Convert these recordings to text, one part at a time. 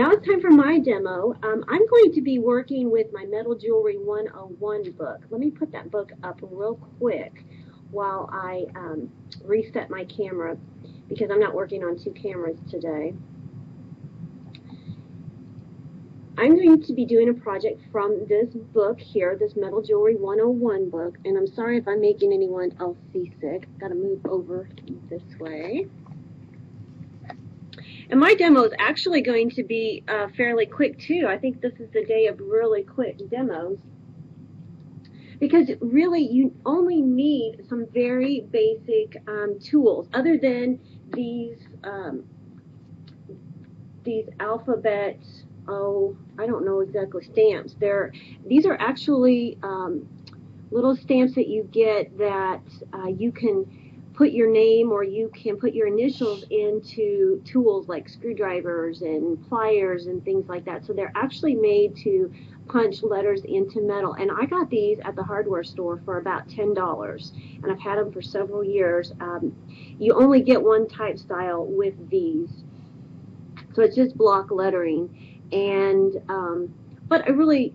now it's time for my demo. I'm going to be working with my Metal Jewelry 101 book. Let me put that book up real quick while I reset my camera, because I'm not working on two cameras today. I'm going to be doing a project from this book here, this Metal Jewelry 101 book, and I'm sorry if I'm making anyone else seasick. Got to move over this way. And my demo is actually going to be fairly quick too. I think this is the day of really quick demos, because really you only need some very basic tools, other than these alphabet, I don't know exactly, stamps. These are actually little stamps that you get that you can put your name, or you can put your initials into tools like screwdrivers and pliers and things like that. So they're actually made to punch letters into metal. And I got these at the hardware store for about $10, and I've had them for several years. You only get one type style with these, so it's just block lettering. And but I really,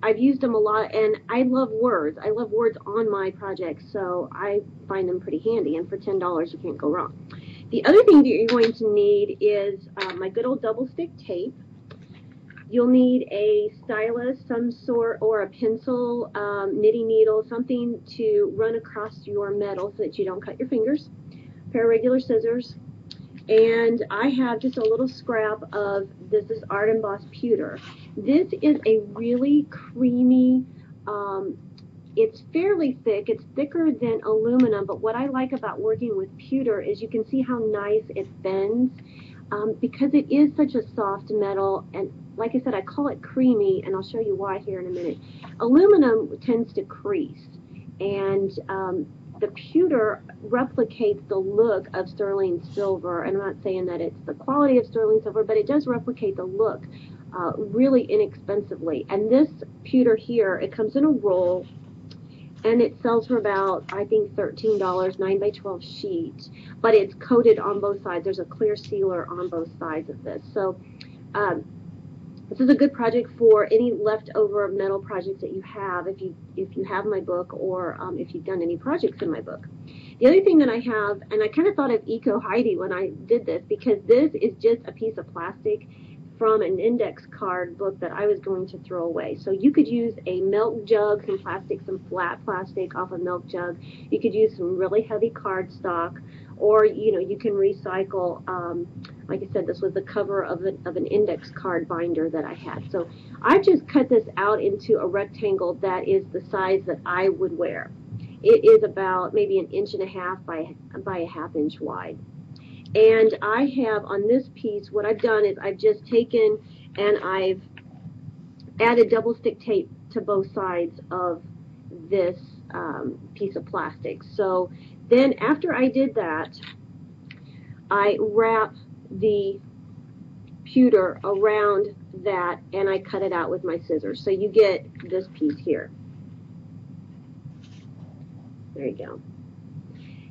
I've used them a lot, and I love words. I love words on my projects, so I find them pretty handy, and for $10 you can't go wrong. The other thing that you're going to need is my good old double stick tape. You'll need a stylus, some sort, or a pencil, knitting needle, something to run across your metal so that you don't cut your fingers, a pair of regular scissors, and I have just a little scrap of this is Art Embossed pewter. This is a really creamy, it's fairly thick. It's thicker than aluminum, but what I like about working with pewter is you can see how nice it bends, because it is such a soft metal. And like I said, I call it creamy, and I'll show you why here in a minute. Aluminum tends to crease, and the pewter replicates the look of sterling silver. And I'm not saying that it's the quality of sterling silver, but it does replicate the look really inexpensively. And this pewter here, it comes in a roll, and it sells for about, I think, $13, 9x12 sheet, but it's coated on both sides. There's a clear sealer on both sides of this. So this is a good project for any leftover metal projects that you have, if you have my book, or if you've done any projects in my book. The other thing that I have, and I kind of thought of Eco Heidi when I did this, because this is just a piece of plastic from an index card book that I was going to throw away. So you could use a milk jug, some plastic, some flat plastic off a milk jug. You could use some really heavy cardstock, or you can recycle. Like I said, this was the cover of an index card binder that I had. So I just cut this out into a rectangle that is the size that I would wear. It is about maybe 1.5 inches by a 1/2 inch wide. And I have on this piece, what I've done is I've just taken and I've added double stick tape to both sides of this piece of plastic. So then after I did that, I wrap the pewter around that, and I cut it out with my scissors. So you get this piece here. There you go.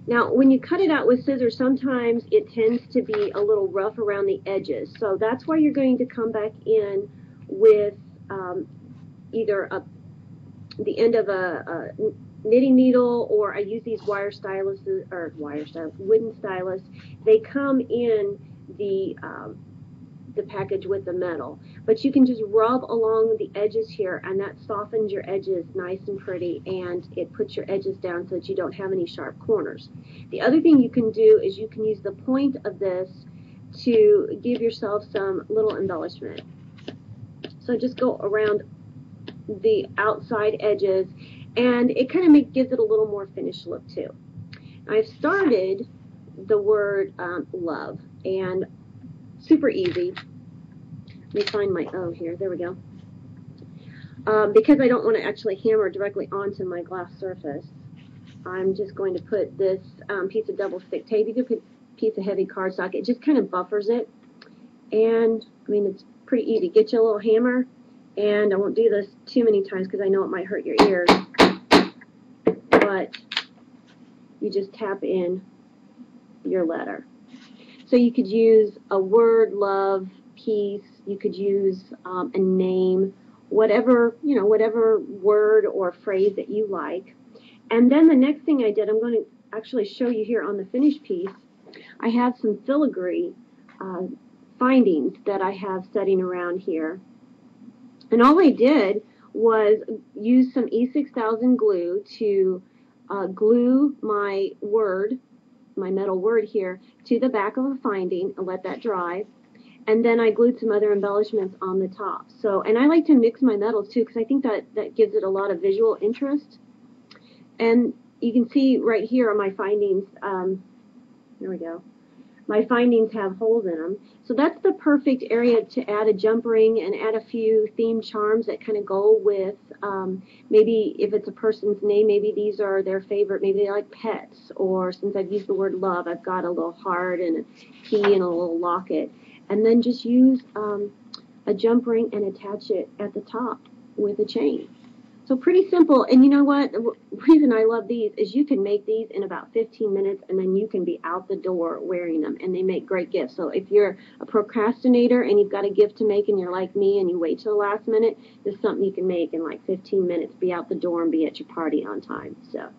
Now, when you cut it out with scissors, sometimes it tends to be a little rough around the edges. So that's why you're going to come back in with either the end of a knitting needle, or I use these wire styluses, or wooden stylus. They come in the package with the metal, but you can just rub along the edges here, and that softens your edges nice and pretty, and it puts your edges down so that you don't have any sharp corners. The other thing you can do is you can use the point of this to give yourself some little embellishment. So just go around the outside edges, and it kind of gives it a little more finished look too. I've started the word love, and super easy. Let me find my O here. There we go. Because I don't want to actually hammer directly onto my glass surface, I'm just going to put this piece of double stick tape. You can put a piece of heavy cardstock. It just kind of buffers it. And, I mean, it's pretty easy. Get you a little hammer, and I won't do this too many times because I know it might hurt your ears. But you just tap in your letter. So you could use a word, love, peace, You could use a name, whatever, you know, whatever word or phrase that you like. And then the next thing I did, I'm going to actually show you here on the finished piece. I have some filigree findings that I have setting around here. And all I did was use some E6000 glue to glue my word, my metal word here, to the back of a finding and let that dry. And then I glued some other embellishments on the top. So, and I like to mix my metals too, because I think that gives it a lot of visual interest. And you can see right here on my findings, there we go. My findings have holes in them. So that's the perfect area to add a jump ring and add a few theme charms that kind of go with, maybe if it's a person's name, maybe these are their favorite, maybe they like pets, or since I've used the word love, I've got a little heart and a key and a little locket. And then just use a jump ring and attach it at the top with a chain. So pretty simple. And you know what? The reason I love these is you can make these in about 15 minutes and then you can be out the door wearing them, and they make great gifts. So if you're a procrastinator and you've got a gift to make and you're like me and you wait till the last minute, this is something you can make in like 15 minutes, be out the door and be at your party on time. So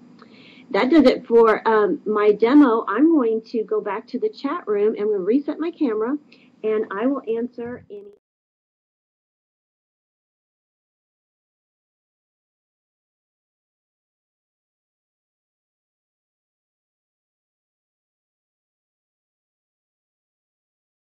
that does it for my demo. I'm going to go back to the chat room and we'll reset my camera and I will answer any